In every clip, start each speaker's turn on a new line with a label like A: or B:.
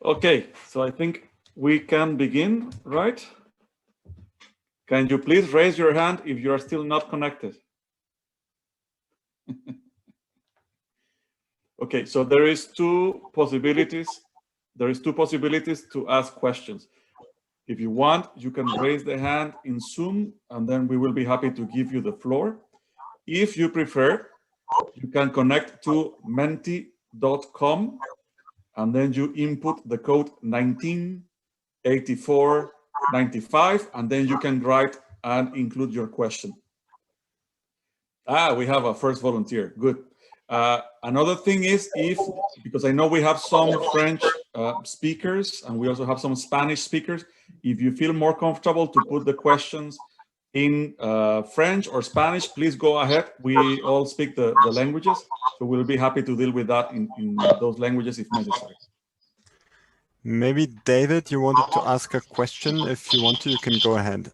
A: Okay, so I think we can begin, right? Can you please raise your hand if you are still not connected? Okay, so there is two possibilities. There is two possibilities to ask questions. If you want, you can raise the hand in Zoom, and then we will be happy to give you the floor. If you prefer, you can connect to menti.com, and then you input the code 198495, and then you can write and include your question. We have a first volunteer. Good. Another thing is, because I know we have some French speakers and we also have some Spanish speakers, if you feel more comfortable to put the questions in French or Spanish, please go ahead. We all speak the languages, so we'll be happy to deal with that in those languages if necessary.
B: Maybe David, you wanted to ask a question. If you want to, you can go ahead.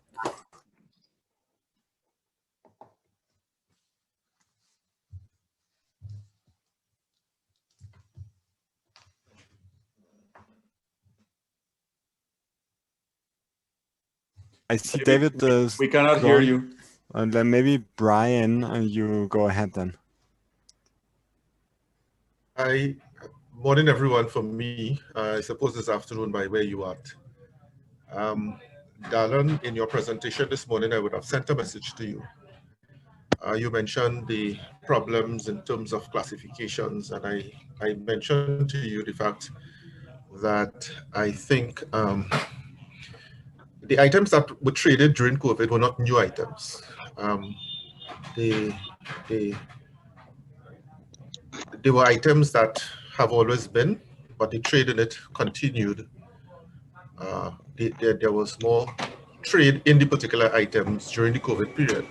B: I see David.
A: We cannot hear you.
B: And then maybe Brian, you go ahead then.
C: Hi, morning everyone from me. I suppose this afternoon by where you are. Dallon, in your presentation this morning, I would have sent a message to you. You mentioned the problems in terms of classifications, and I mentioned to you the fact that I think the items that were traded during COVID were not new items. They were items that have always been, but the trade in it continued. There was more trade in the particular items during the COVID period.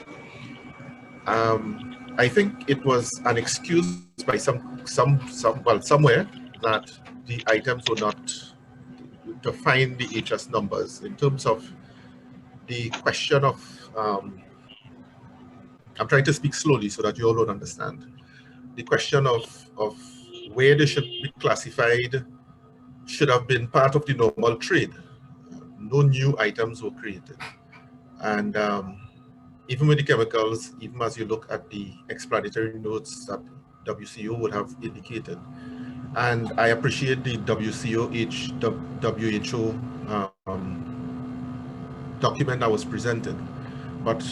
C: I think it was an excuse by somewhere that the items were not to find the HS numbers. In terms of the question of, I'm trying to speak slowly so that you all don't understand. The question of where they should be classified should have been part of the normal trade. No new items were created. And even with the chemicals, even as you look at the explanatory notes that WCO would have indicated, and I appreciate the WHO document that was presented, but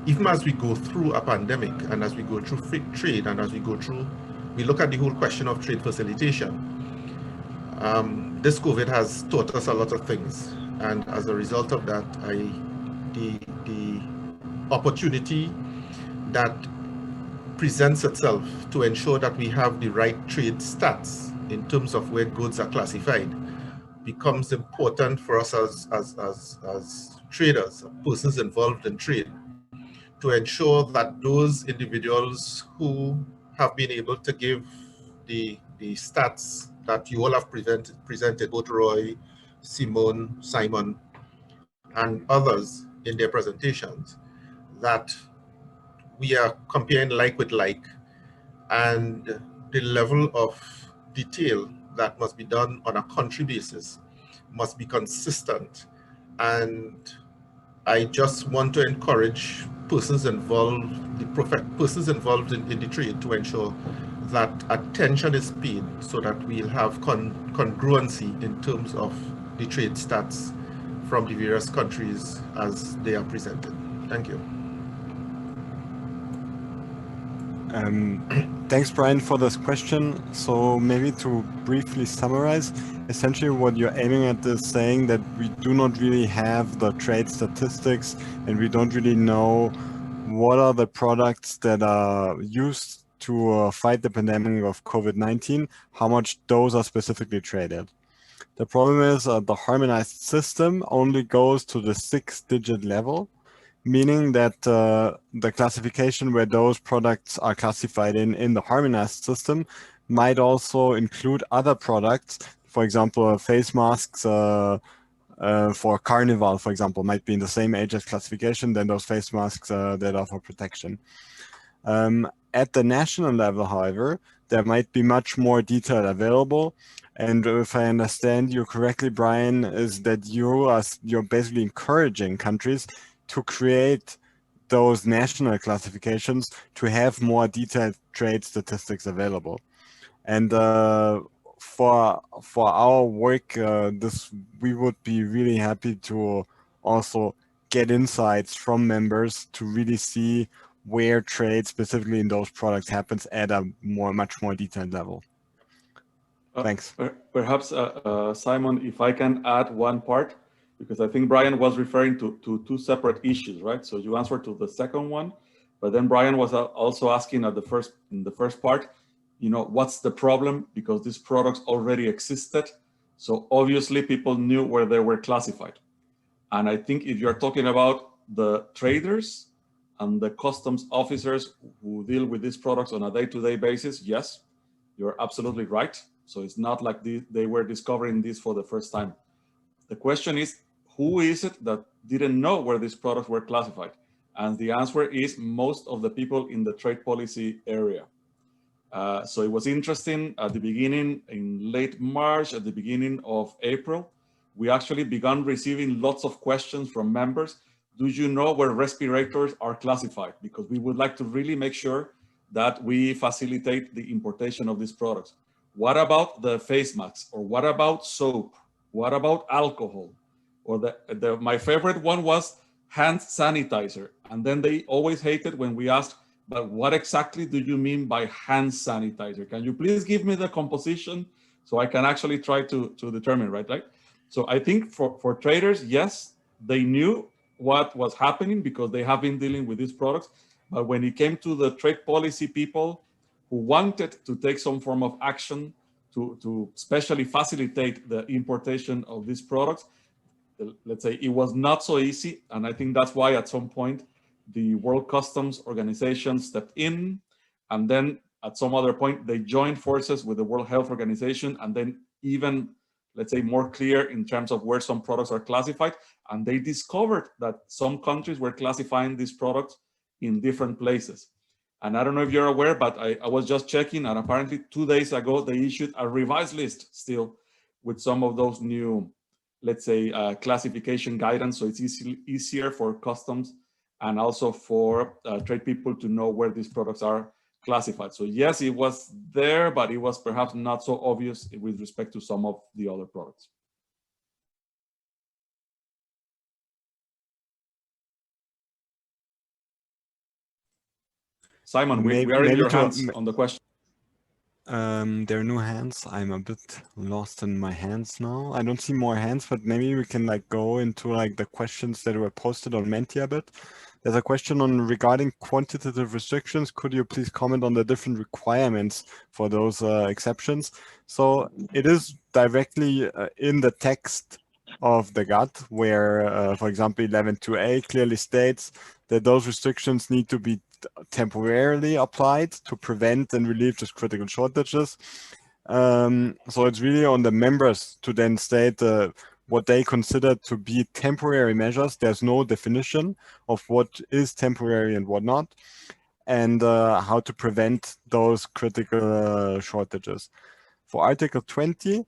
C: even as we go through a pandemic and as we go through free trade and as we look at the whole question of trade facilitation, this COVID has taught us a lot of things, and as a result of that, the opportunity that presents itself to ensure that we have the right trade stats in terms of where goods are classified becomes important for us as traders, persons involved in trade, to ensure that those individuals who have been able to give the stats that you all have presented, both Roy, Simon, and others in their presentations, that we are comparing like with like, and the level of detail that must be done on a country basis must be consistent. And I just want to encourage persons involved, persons involved in the trade, to ensure that attention is paid so that we'll have congruency in terms of the trade stats from the various countries as they are presented. Thank you.
B: Thanks, Brian, for this question. So maybe to briefly summarize, essentially what you're aiming at is saying that we do not really have the trade statistics and we don't really know what are the products that are used to fight the pandemic of COVID-19, how much those are specifically traded. The problem is the harmonized system only goes to the 6-digit level, meaning that the classification where those products are classified in the harmonized system might also include other products. For example, face masks for Carnival, for example, might be in the same HS classification than those face masks that are for protection. At the national level, however, there might be much more detail available. And if I understand you correctly, Brian, is that you're basically encouraging countries to create those national classifications to have more detailed trade statistics available. And for our work, we would be really happy to also get insights from members to really see where trade specifically in those products happens at a much more detailed level. Thanks.
A: Perhaps, Simon, if I can add one part, because I think Brian was referring to two separate issues, right? So you answered to the second one, but then Brian was also asking in the first part, you know, what's the problem? Because these products already existed. So obviously people knew where they were classified. And I think if you're talking about the traders and the customs officers who deal with these products on a day-to-day basis, yes, you're absolutely right. So it's not like they were discovering this for the first time. The question is, who is it that didn't know where these products were classified? And the answer is most of the people in the trade policy area. So it was interesting at the beginning, in late March, at the beginning of April, we actually began receiving lots of questions from members. Do you know where respirators are classified? Because we would like to really make sure that we facilitate the importation of these products. What about the face masks? Or what about soap? What about alcohol? Or my favorite one was hand sanitizer. And then they always hated when we asked, but what exactly do you mean by hand sanitizer? Can you please give me the composition so I can actually try to determine, right? So I think for traders, yes, they knew what was happening because they have been dealing with these products. But when it came to the trade policy people who wanted to take some form of action to especially facilitate the importation of these products, let's say it was not so easy. And I think that's why at some point the World Customs Organization stepped in, and then at some other point they joined forces with the World Health Organization, and then even, let's say, more clear in terms of where some products are classified. And they discovered that some countries were classifying these products in different places. And I don't know if you're aware, but I was just checking, and apparently 2 days ago, they issued a revised list still with some of those new, let's say, classification guidance. So it's easier for customs and also for trade people to know where these products are classified. So yes, it was there, but it was perhaps not so obvious with respect to some of the other products. Simon, we are in your hands on the question.
B: There are no hands. I'm a bit lost in my hands now. I don't see more hands, but maybe we can go into the questions that were posted on Menti a bit. There's a question regarding quantitative restrictions. Could you please comment on the different requirements for those exceptions? So it is directly in the text of the GATT where, for example, 11.2a clearly states that those restrictions need to be temporarily applied to prevent and relieve these critical shortages. So it's really on the members to then state what they consider to be temporary measures. There's no definition of what is temporary and what not, and how to prevent those critical shortages. For Article 20,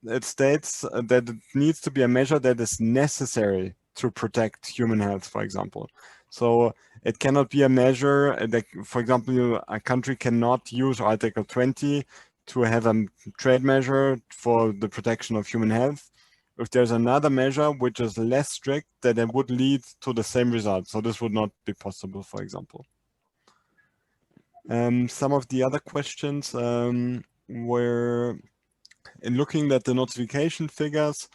B: it states that it needs to be a measure that is necessary to protect human health, for example. So it cannot be a measure that, for example, a country cannot use Article 20 to have a trade measure for the protection of human health if there's another measure which is less strict, that it would lead to the same result. So this would not be possible, for example. Some of the other questions were in looking at the notification figures.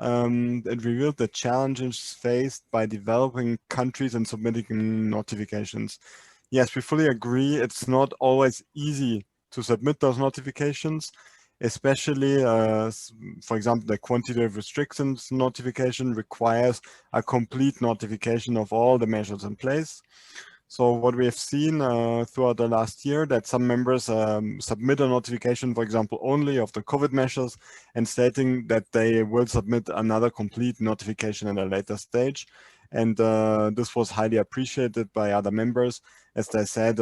B: It revealed the challenges faced by developing countries and submitting notifications. Yes, we fully agree. It's not always easy to submit those notifications, especially, for example, the quantitative restrictions notification requires a complete notification of all the measures in place. So what we have seen throughout the last year, that some members submit a notification, for example, only of the COVID measures, and stating that they will submit another complete notification at a later stage. And this was highly appreciated by other members. As they said,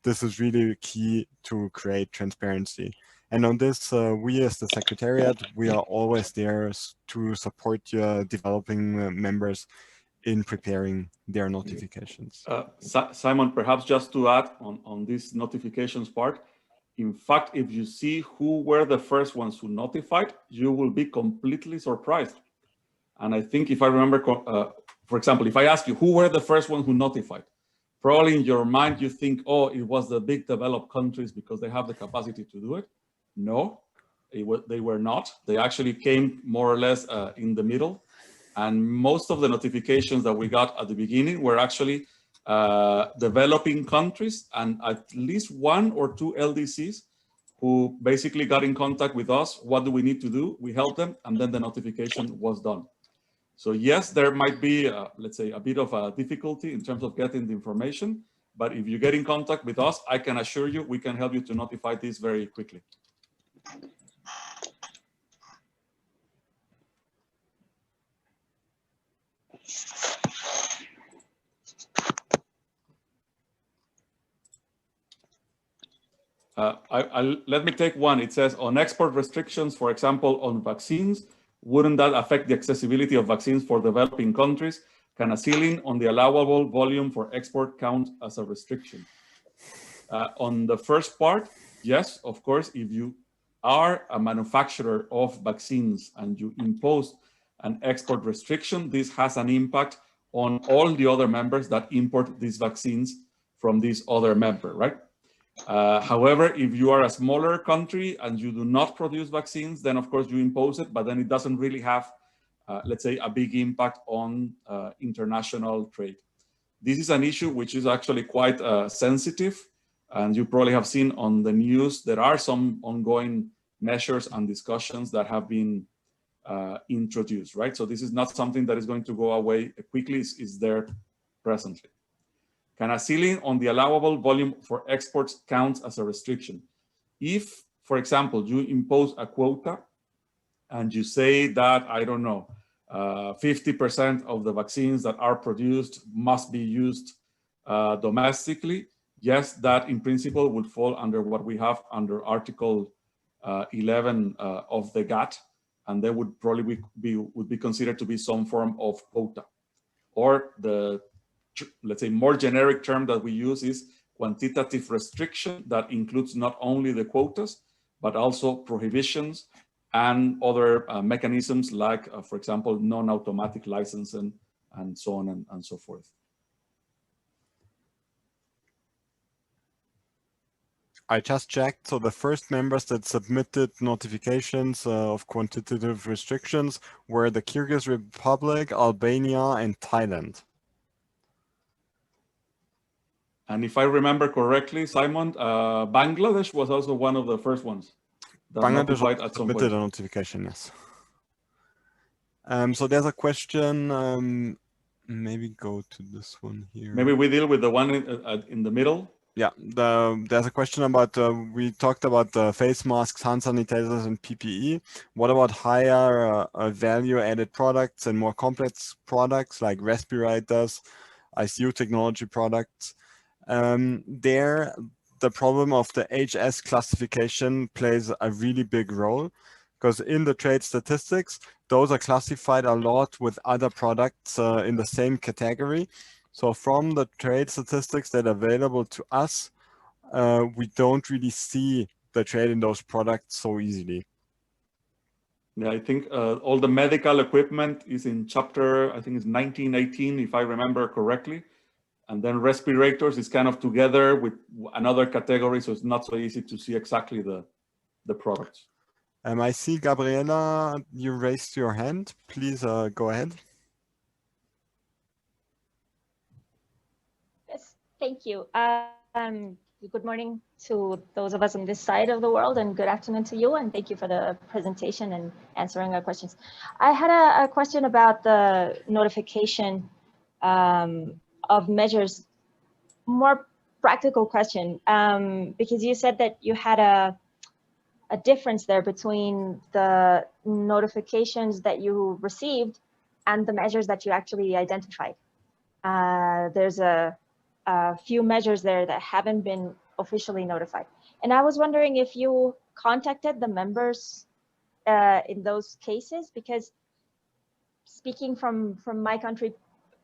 B: this is really key to create transparency. And on this, we as the Secretariat, we are always there to support your developing members in preparing their notifications.
A: Simon, perhaps just to add on this notifications part, in fact, if you see who were the first ones who notified, you will be completely surprised. And I think if I remember, for example, if I ask you who were the first ones who notified, probably in your mind you think, oh, it was the big developed countries because they have the capacity to do it. No, they were not. They actually came more or less in the middle. And most of the notifications that we got at the beginning were actually developing countries, and at least 1 or 2 LDCs who basically got in contact with us. What do we need to do? We helped them, and then the notification was done. So yes, there might be, let's say, a bit of a difficulty in terms of getting the information, but if you get in contact with us, I can assure you we can help you to notify this very quickly. Let me take one. It says on export restrictions, for example, on vaccines, wouldn't that affect the accessibility of vaccines for developing countries? Can a ceiling on the allowable volume for export count as a restriction? On the first part, yes, of course, if you are a manufacturer of vaccines and you impose an export restriction, this has an impact on all the other members that import these vaccines from this other member, right? However, if you are a smaller country and you do not produce vaccines, then of course you impose it, but then it doesn't really have, let's say, a big impact on international trade. This is an issue which is actually quite sensitive, and you probably have seen on the news, there are some ongoing measures and discussions that have been introduced, right? So this is not something that is going to go away quickly, it's there presently. Can a ceiling on the allowable volume for exports count as a restriction? If, for example, you impose a quota and you say that, I don't know, 50% of the vaccines that are produced must be used domestically, yes, that in principle would fall under what we have under Article 11 of the GATT, and there would probably be considered to be some form of quota. Or the, let's say, more generic term that we use is quantitative restriction that includes not only the quotas, but also prohibitions and other mechanisms like, for example, non-automatic licensing and so on and so forth.
B: I just checked, so the first members that submitted notifications of quantitative restrictions were the Kyrgyz Republic, Albania, and Thailand.
A: And if I remember correctly, Simon, Bangladesh was also one of the first ones that notified at some point.
B: Submitted a notification, yes. So there's a question, maybe go to this one here.
A: Maybe we deal with the one in the middle.
B: Yeah, there's a question about, we talked about the face masks, hand sanitizers, and PPE. What about higher value added products and more complex products like respirators, ICU technology products? There, the problem of the HS classification plays a really big role, because in the trade statistics, those are classified a lot with other products in the same category. So from the trade statistics that are available to us, we don't really see the trade in those products so easily.
A: Yeah, I think all the medical equipment is in chapter, I think it's 1918, if I remember correctly. And then respirators is kind of together with another category, so it's not so easy to see exactly the products.
B: I see, Gabriela, you raised your hand. Please go ahead.
D: Yes, thank you. Good morning to those of us on this side of the world, and good afternoon to you, and thank you for the presentation and answering our questions. I had a question about the notification of measures, more practical question, because you said that you had a difference there between the notifications that you received and the measures that you actually identified. There's a few measures there that haven't been officially notified. And I was wondering if you contacted the members in those cases, because speaking from my country,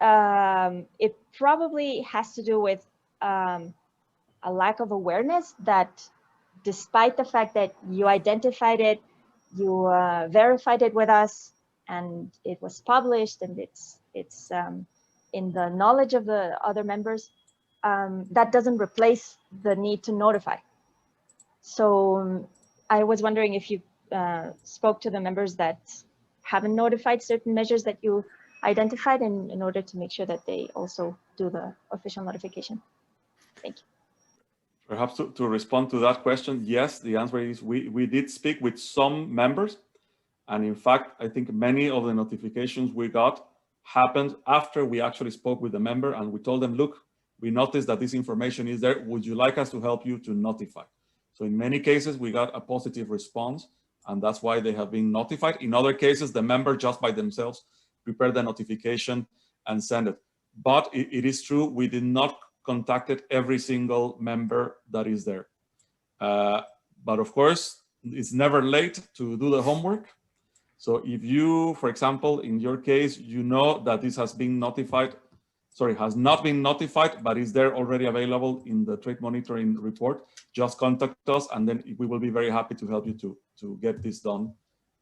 D: it probably has to do with a lack of awareness that despite the fact that you identified it, you verified it with us, and it was published, and it's in the knowledge of the other members, that doesn't replace the need to notify. So I was wondering if you spoke to the members that haven't notified certain measures that you identified in order to make sure that they also do the official notification. Thank you.
A: Perhaps to respond to that question, yes, the answer is we did speak with some members. And in fact, I think many of the notifications we got happened after we actually spoke with the member and we told them, look, we noticed that this information is there. Would you like us to help you to notify? So in many cases, we got a positive response, and that's why they have been notified. In other cases, the member just by themselves prepared the notification and send it. But it is true, we did not contacted every single member that is there. But of course, it's never late to do the homework. So if you, for example, in your case, you know that this has been notified, sorry, has not been notified, but is there already available in the trade monitoring report, just contact us and then we will be very happy to help you to get this done.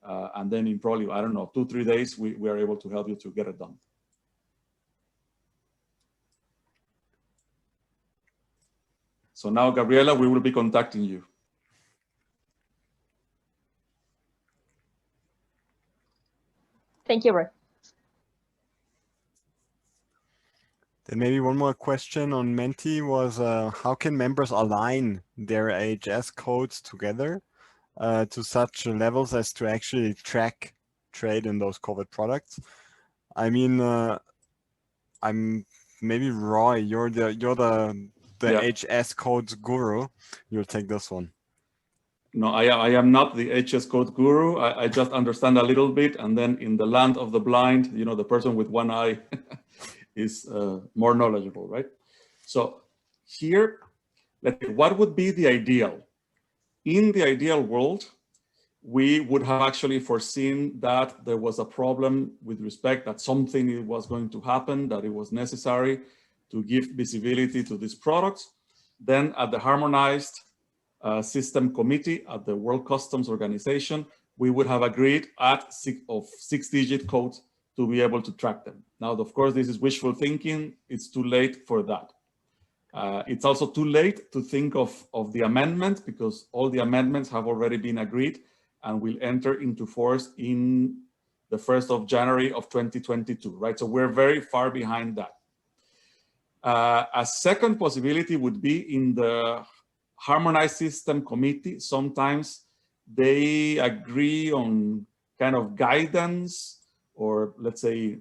A: And then in probably, I don't know, 2-3 days, we are able to help you to get it done. So now, Gabriela, we will be contacting you.
D: Thank you, Roy.
B: Then maybe one more question on Menti was how can members align their AHS codes together to such levels as to actually track trade in those COVID products? I mean, I'm maybe Roy. You're the yeah. HS codes guru. You'll take this one.
A: No, I am not the HS code guru. I just understand a little bit, and then in the land of the blind, you know, the person with one eye is more knowledgeable, right? So here, what would be the ideal? In the ideal world, we would have actually foreseen that there was a problem with respect that something was going to happen, that it was necessary to give visibility to these products. Then at the harmonized system committee at the World Customs Organization, we would have agreed at 6-digit codes to be able to track them. Now, of course, this is wishful thinking. It's too late for that. It's also too late to think of the amendment because all the amendments have already been agreed and will enter into force in the 1st of January of 2022, right? So we're very far behind that. A second possibility would be in the harmonized system committee. Sometimes they agree on kind of guidance or let's say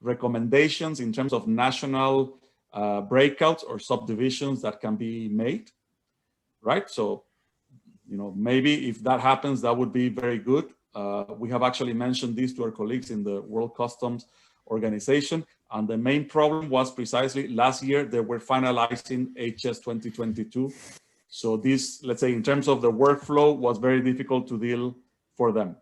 A: recommendations in terms of national breakouts or subdivisions that can be made, right? So, you know, maybe if that happens, that would be very good. We have actually mentioned this to our colleagues in the World Customs Organization. And the main problem was precisely last year, they were finalizing HS 2022. So this, let's say in terms of the workflow, was very difficult to deal for them.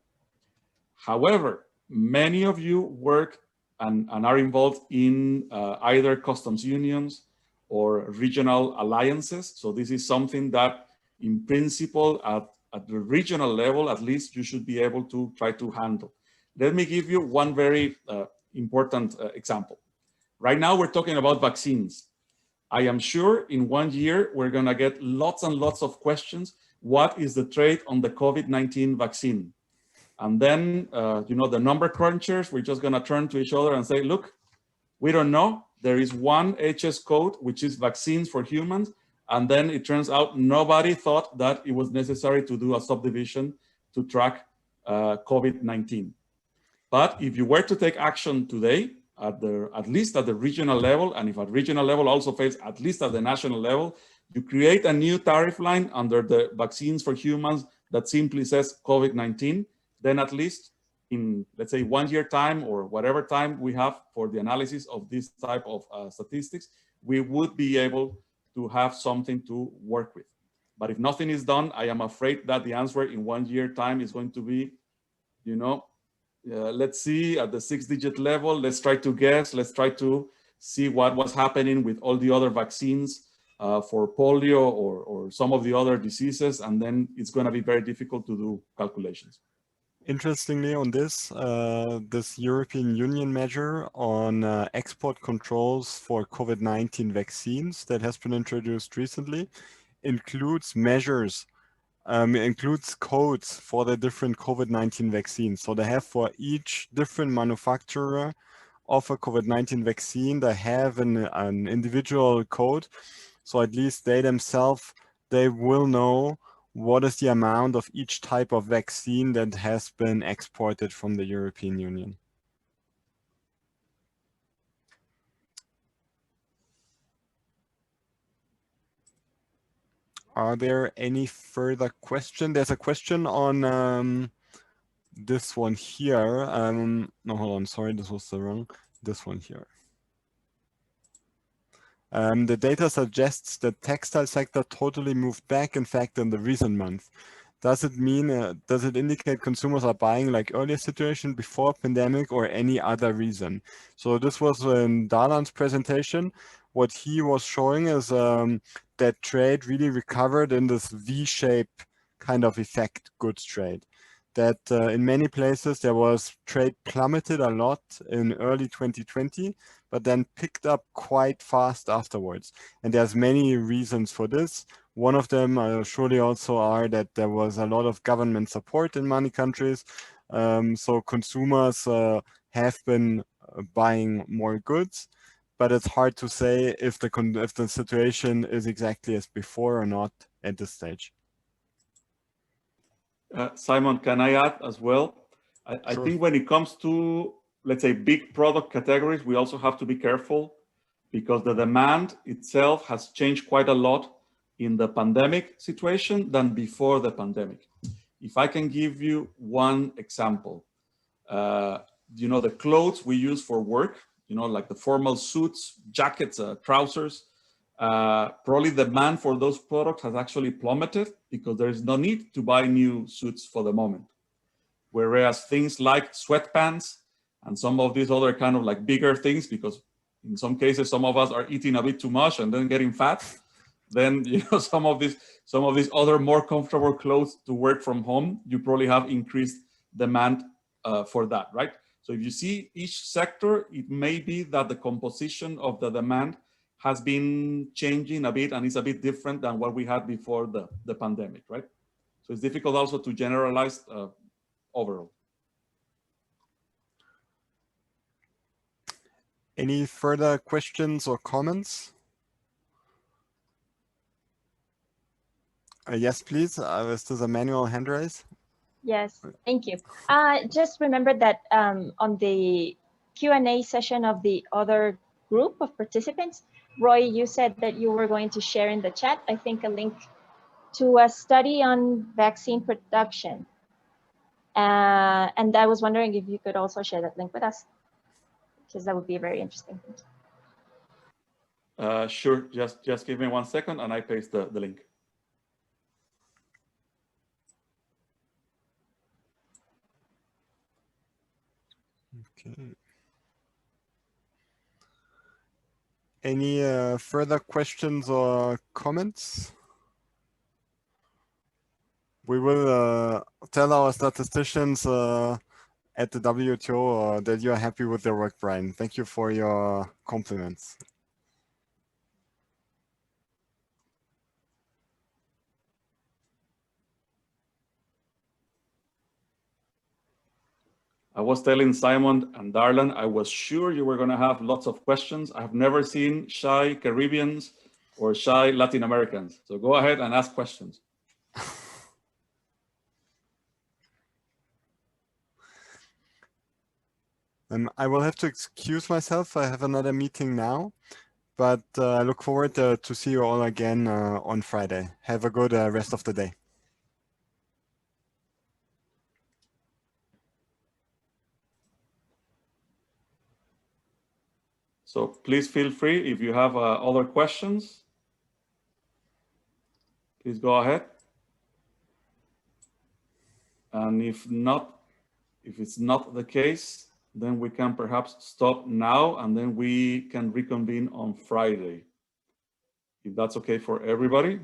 A: However, many of you work and are involved in either customs unions or regional alliances. So this is something that in principle at the regional level, at least you should be able to try to handle. Let me give you one very important example. Right now we're talking about vaccines. I am sure in 1 year, we're gonna get lots and lots of questions. What is the trade on the COVID-19 vaccine? And then, you know, the number crunchers, we're just gonna turn to each other and say, look, we don't know. There is one HS code, which is vaccines for humans. And then it turns out nobody thought that it was necessary to do a subdivision to track COVID-19. But if you were to take action today, at least at the regional level, and if at regional level also fails, at least at the national level, you create a new tariff line under the vaccines for humans that simply says COVID-19, then at least in, let's say, 1 year time or whatever time we have for the analysis of this type of statistics, we would be able to have something to work with. But if nothing is done, I am afraid that the answer in 1 year time is going to be, you know, let's see at the 6-digit level, let's try to guess, let's try to see what was happening with all the other vaccines for polio or some of the other diseases, and then it's going to be very difficult to do calculations.
B: Interestingly, on this, this European Union measure on export controls for COVID-19 vaccines that has been introduced recently includes measures, includes codes for the different COVID-19 vaccines. So they have for each different manufacturer of a COVID-19 vaccine, they have an individual code. So at least they themselves, they will know what is the amount of each type of vaccine that has been exported from the European Union. Are there any further questions? There's a question on this one here. No, hold on, sorry, this was the wrong, this one here. The data suggests the textile sector totally moved back, in fact, in the recent month. Does it mean, does it indicate consumers are buying like earlier situation before pandemic or any other reason? So this was in Darlan's presentation. What he was showing is that trade really recovered in this V-shape kind of effect goods trade. That in many places there was trade plummeted a lot in early 2020, but then picked up quite fast afterwards. And there's many reasons for this. One of them surely also are that there was a lot of government support in many countries. So consumers have been buying more goods, but it's hard to say if the situation is exactly as before or not at this stage.
A: Simon, can I add as well? I
B: Sure.
A: think when it comes to, let's say, big product categories, we also have to be careful because the demand itself has changed quite a lot in the pandemic situation than before the pandemic. If I can give you one example, you know, the clothes we use for work, you know, like the formal suits, jackets, trousers, probably the demand for those products has actually plummeted because there is no need to buy new suits for the moment. Whereas things like sweatpants and some of these other kind of like bigger things, because in some cases, some of us are eating a bit too much and then getting fat, then, you know, some of these other more comfortable clothes to work from home, you probably have increased demand for that, right? So if you see each sector, it may be that the composition of the demand has been changing a bit and it's a bit different than what we had before the pandemic, right? So it's difficult also to generalize overall.
B: Any further questions or comments? Yes, please. Is this a manual hand raise?
D: Yes, thank you. Just remember that on the Q&A session of the other group of participants, Roy, you said that you were going to share in the chat, I think, a link to a study on vaccine production. And I was wondering if you could also share that link with us, because that would be very interesting.
A: Sure, just give me 1 second and I paste the link.
B: Okay. Any further questions or comments? We will tell our statisticians at the WTO that you are happy with their work, Brian. Thank you for your compliments.
A: I was telling Simon and Darlan, I was sure you were going to have lots of questions. I've never seen shy Caribbeans or shy Latin Americans. So go ahead and ask questions.
B: I will have to excuse myself. I have another meeting now, but I look forward to see you all again on Friday. Have a good rest of the day.
A: So please feel free if you have other questions. Please go ahead. And if it's not the case, then we can perhaps stop now and then we can reconvene on Friday. If that's okay for everybody.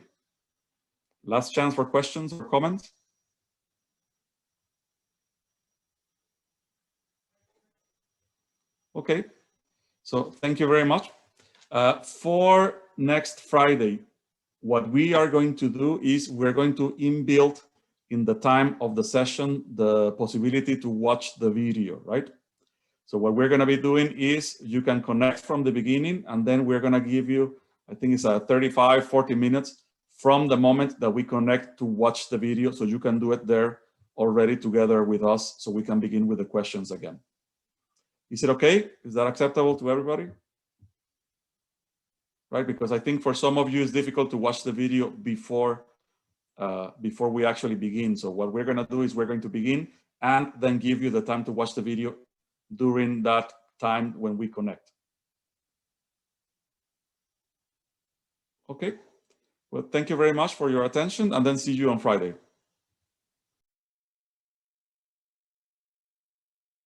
A: Last chance for questions or comments. Okay, so thank you very much. For next Friday, what we are going to do is we're going to inbuild in the time of the session the possibility to watch the video, right? So what we're going to be doing is you can connect from the beginning, and then we're going to give you, I think it's 35, 40 minutes from the moment that we connect to watch the video. So you can do it there already together with us so we can begin with the questions again. Is it okay? Is that acceptable to everybody? Right, because I think for some of you it's difficult to watch the video before we actually begin. So what we're going to do is we're going to begin and then give you the time to watch the video during that time when we connect. Okay, well, thank you very much for your attention, and then see you on Friday.